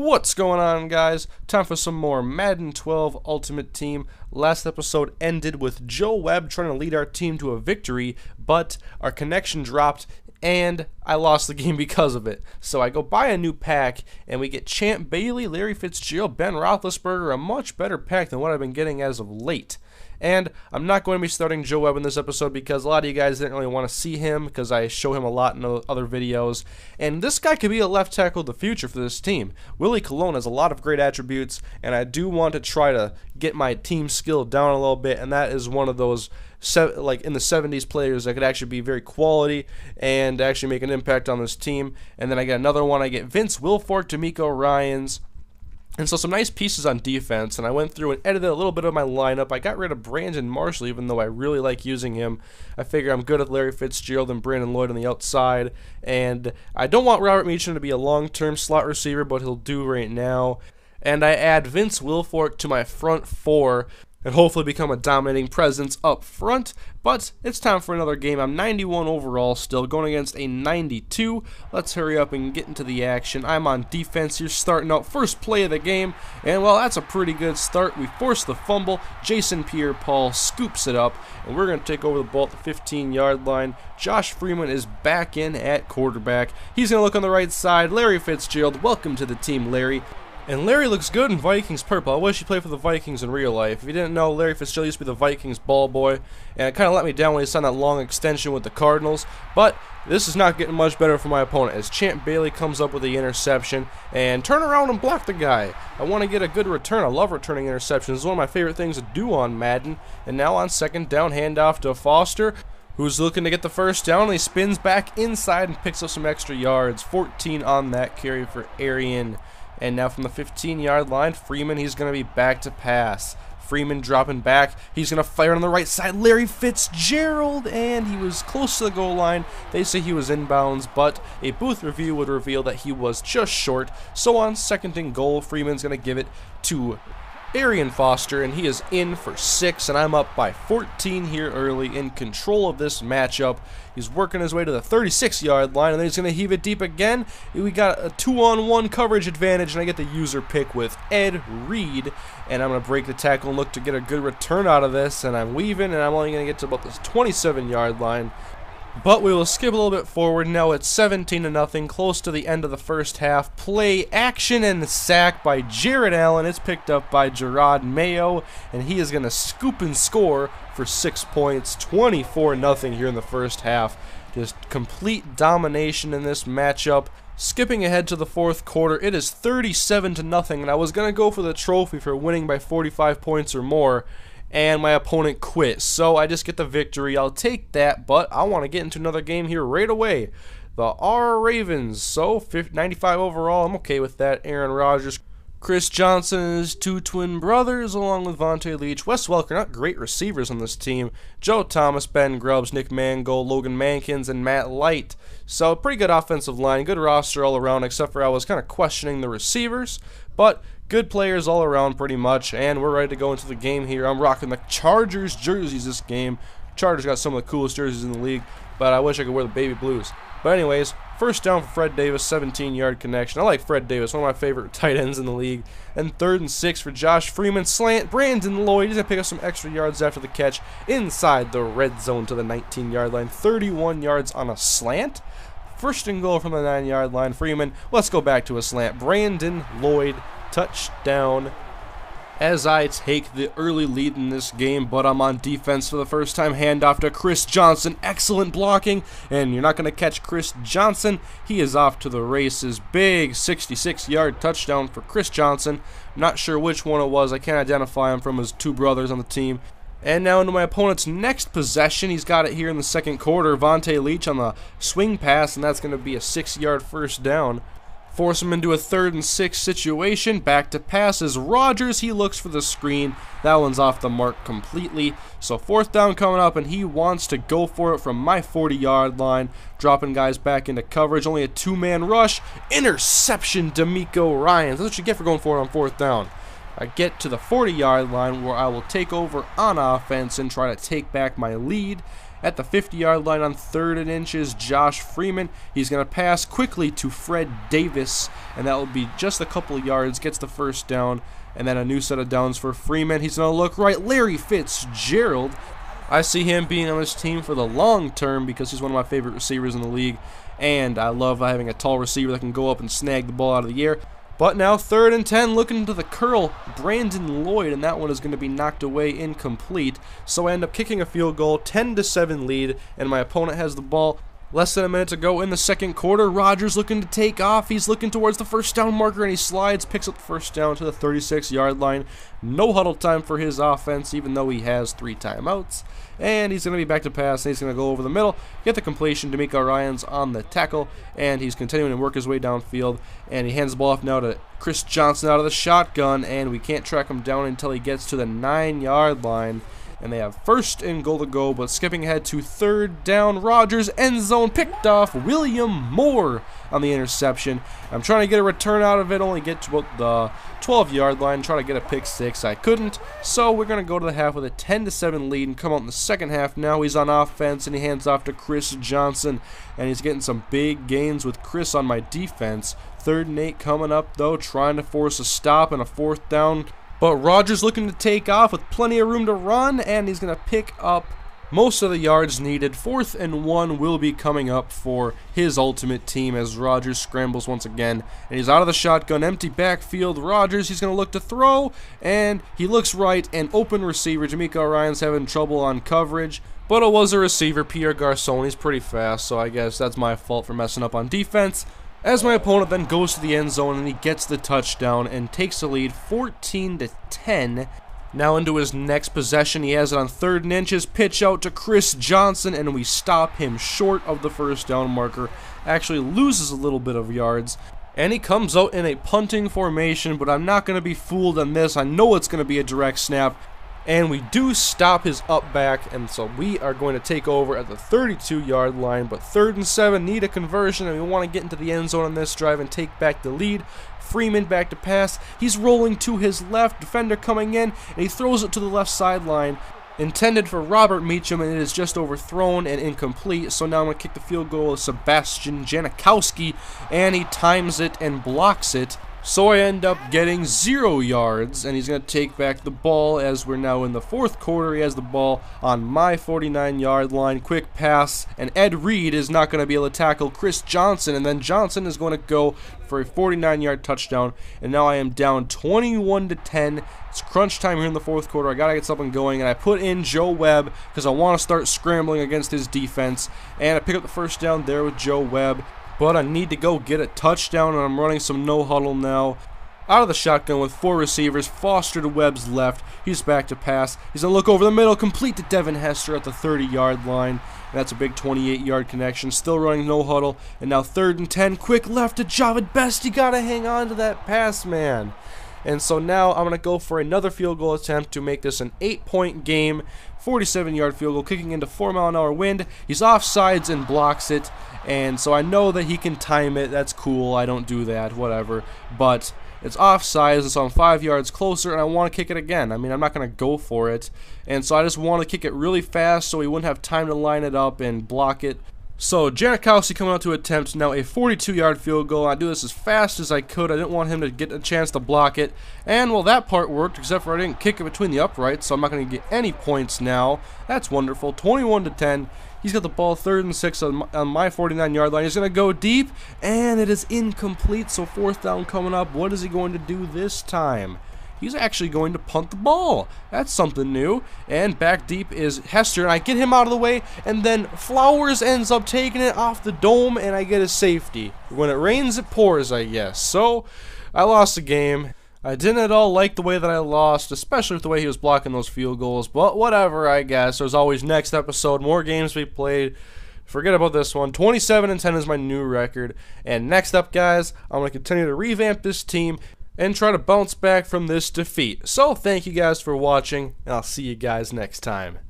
What's going on, guys? Time for some more Madden 12 Ultimate Team. Last episode ended with Joe Webb trying to lead our team to a victory, but our connection dropped and I lost the game because of it. So I go buy a new pack and we get Champ Bailey, Larry Fitzgerald, Ben Roethlisberger, a much better pack than what I've been getting as of late. And I'm not going to be starting Joe Webb in this episode because a lot of you guys didn't really want to see him because I show him a lot in other videos. And this guy could be a left tackle of the future for this team. Willie Colon has a lot of great attributes, and I do want to try to get my team skill down a little bit, and that is one of those like in the 70s players that could actually be very quality and actually make an impact on this team. And then I get another one. I get Vince Wilfork, D'Amico Ryans. And so some nice pieces on defense, and I went through and edited a little bit of my lineup. I got rid of Brandon Marshall, even though I really like using him. I figure I'm good with Larry Fitzgerald and Brandon Lloyd on the outside, and I don't want Robert Meacham to be a long-term slot receiver, but he'll do right now. And I add Vince Wilfork to my front four, and hopefully become a dominating presence up front. But it's time for another game. I'm 91 overall still, going against a 92. Let's hurry up and get into the action. I'm on defense here, starting out first play of the game, and well, that's a pretty good start. We force the fumble. Jason Pierre-Paul scoops it up, and we're going to take over the ball at the 15-yard line. Josh Freeman is back in at quarterback. He's going to look on the right side. Larry Fitzgerald, welcome to the team, Larry. And Larry looks good in Vikings purple. I wish he played for the Vikings in real life. If you didn't know, Larry Fitzgerald used to be the Vikings ball boy, and it kind of let me down when he signed that long extension with the Cardinals. But this is not getting much better for my opponent as Champ Bailey comes up with the interception and turn around and block the guy. I want to get a good return. I love returning interceptions. It's one of my favorite things to do on Madden. And now on second down, handoff to Foster, who's looking to get the first down. And he spins back inside and picks up some extra yards. 14 on that carry for Arian. And now from the 15-yard line, Freeman, he's going to be back to pass. Freeman dropping back. He's going to fire on the right side. Larry Fitzgerald, and he was close to the goal line. They say he was inbounds, but a booth review would reveal that he was just short. So on second and goal, Freeman's going to give it to Arian Foster, and he is in for 6, and I'm up by 14 here early, in control of this matchup. He's working his way to the 36-yard line, and then he's going to heave it deep again. We got a 2-on-1 coverage advantage, and I get the user pick with Ed Reed, and I'm going to break the tackle and look to get a good return out of this, and I'm weaving, and I'm only going to get to about this 27-yard line. But we will skip a little bit forward. Now it's 17-0, close to the end of the first half. Play action and sack by Jared Allen. It's picked up by Gerard Mayo, and he is going to scoop and score for 6 points. 24-0 here in the first half. Just complete domination in this matchup. Skipping ahead to the fourth quarter, it is 37-0, and I was going to go for the trophy for winning by 45 points or more, and my opponent quit, so I just get the victory. I'll take that, but I want to get into another game here right away. The R Ravens, so 95 overall, I'm okay with that. Aaron Rodgers, Chris Johnson and his two twin brothers, along with Vontae Leach, Wes Welker, not great receivers on this team. Joe Thomas, Ben Grubbs, Nick Mangold, Logan Mankins, and Matt Light. So pretty good offensive line, good roster all around, except for I was kind of questioning the receivers, but good players all around pretty much, and we're ready to go into the game here. I'm rocking the Chargers jerseys this game. Chargers got some of the coolest jerseys in the league, but I wish I could wear the baby blues. But anyways, first down for Fred Davis, 17-yard connection. I like Fred Davis, one of my favorite tight ends in the league. And 3rd and 6 for Josh Freeman. Slant, Brandon Lloyd. He's going to pick up some extra yards after the catch inside the red zone to the 19-yard line. 31 yards on a slant. First and goal from the 9-yard line. Freeman, let's go back to a slant. Brandon Lloyd, touchdown, as I take the early lead in this game, but I'm on defense for the first time. Handoff to Chris Johnson. Excellent blocking, and you're not going to catch Chris Johnson. He is off to the races. Big 66-yard touchdown for Chris Johnson. I'm not sure which one it was. I can't identify him from his two brothers on the team. And now into my opponent's next possession. He's got it here in the second quarter. Vontae Leach on the swing pass, and that's going to be a 6-yard first down. Force him into a 3rd and 6 situation. Back to passes. Rodgers, he looks for the screen. That one's off the mark completely. So 4th down coming up, and he wants to go for it from my 40-yard line. Dropping guys back into coverage. Only a 2-man rush. Interception, D'Amico Ryans. That's what you get for going for it on 4th down. I get to the 40-yard line where I will take over on offense and try to take back my lead. at the 50-yard line on 3rd and inches. Josh Freeman, he's going to pass quickly to Fred Davis, and that will be just a couple of yards, gets the first down, and then a new set of downs for Freeman. He's going to look right. Larry Fitzgerald, I see him being on this team for the long term because he's one of my favorite receivers in the league, and I love having a tall receiver that can go up and snag the ball out of the air. But now 3rd and 10, looking to the curl, Brandon Lloyd, and that one is going to be knocked away incomplete. So I end up kicking a field goal, 10-7 lead, and my opponent has the ball. Less than a minute to go in the second quarter. Rodgers looking to take off. He's looking towards the first down marker, and he slides, picks up the first down to the 36-yard line. No huddle time for his offense, even though he has 3 timeouts. And he's going to be back to pass, and he's going to go over the middle, get the completion. D'Amico Ryans on the tackle, and he's continuing to work his way downfield. And he hands the ball off now to Chris Johnson out of the shotgun, and we can't track him down until he gets to the 9-yard line. And they have 1st and goal to go, but skipping ahead to 3rd down, Rodgers, end zone, picked off. William Moore on the interception. I'm trying to get a return out of it, only get to about the 12-yard line, try to get a pick 6. I couldn't, so we're going to go to the half with a 10-7 lead and come out in the second half. Now he's on offense, and he hands off to Chris Johnson, and he's getting some big gains with Chris on my defense. 3rd and 8 coming up, though, trying to force a stop and a 4th down. But Rodgers looking to take off with plenty of room to run, and he's going to pick up most of the yards needed. 4th and 1 will be coming up for his ultimate team as Rodgers scrambles once again. And he's out of the shotgun, empty backfield. Rodgers, he's going to look to throw, and he looks right, and open receiver. D'Amico Ryans having trouble on coverage. But it was a receiver, Pierre Garçon. He's pretty fast, so I guess that's my fault for messing up on defense. As my opponent then goes to the end zone and he gets the touchdown and takes the lead 14-10. Now into his next possession, he has it on 3rd and inches, pitch out to Chris Johnson, and we stop him short of the first down marker. Actually loses a little bit of yards. And he comes out in a punting formation, but I'm not going to be fooled on this. I know it's going to be a direct snap. And we do stop his up back, and so we are going to take over at the 32-yard line. But 3rd and 7, need a conversion, and we want to get into the end zone on this drive and take back the lead. Freeman back to pass. He's rolling to his left, defender coming in, and he throws it to the left sideline. Intended for Robert Meacham, and it is just overthrown and incomplete. So now I'm going to kick the field goal of Sebastian Janikowski, and he times it and blocks it. So I end up getting 0 yards, and he's going to take back the ball as we're now in the 4th quarter. He has the ball on my 49-yard line. Quick pass, and Ed Reed is not going to be able to tackle Chris Johnson, and then Johnson is going to go for a 49-yard touchdown, and now I am down 21-10. It's crunch time here in the 4th quarter. I got to get something going, and I put in Joe Webb because I want to start scrambling against his defense, and I pick up the first down there with Joe Webb. But I need to go get a touchdown, and I'm running some no-huddle now. Out of the shotgun with 4 receivers, Foster to Webb's left. He's back to pass. He's going to look over the middle, complete to Devin Hester at the 30-yard line. And that's a big 28-yard connection. Still running no-huddle. And now 3rd and 10, quick left to Javid Best. You got to hang on to that pass, man. And so now I'm going to go for another field goal attempt to make this an 8-point game. 47-yard field goal, kicking into 4-mile-an-hour wind. He's offsides and blocks it. And so I know that he can time it. That's cool. I don't do that, whatever. But it's offsides, and so I'm 5 yards closer, and I want to kick it again. I mean, I'm not going to go for it. And so I just want to kick it really fast so he wouldn't have time to line it up and block it. So Janikowski coming out to attempt now a 42-yard field goal. I do this as fast as I could. I didn't want him to get a chance to block it. And, well, that part worked, except for I didn't kick it between the uprights, so I'm not going to get any points now. That's wonderful. 21-10. He's got the ball 3rd and 6 on my 49-yard line. He's going to go deep, and it is incomplete, so 4th down coming up. What is he going to do this time? He's actually going to punt the ball. That's something new. And back deep is Hester, and I get him out of the way, and then Flowers ends up taking it off the dome, and I get a safety. When it rains, it pours, I guess. So I lost the game. I didn't at all like the way that I lost, especially with the way he was blocking those field goals, but whatever, I guess. There's always next episode, more games we played. Forget about this one. 27-10 is my new record. And next up, guys, I'm going to continue to revamp this team and try to bounce back from this defeat. So thank you guys for watching, and I'll see you guys next time.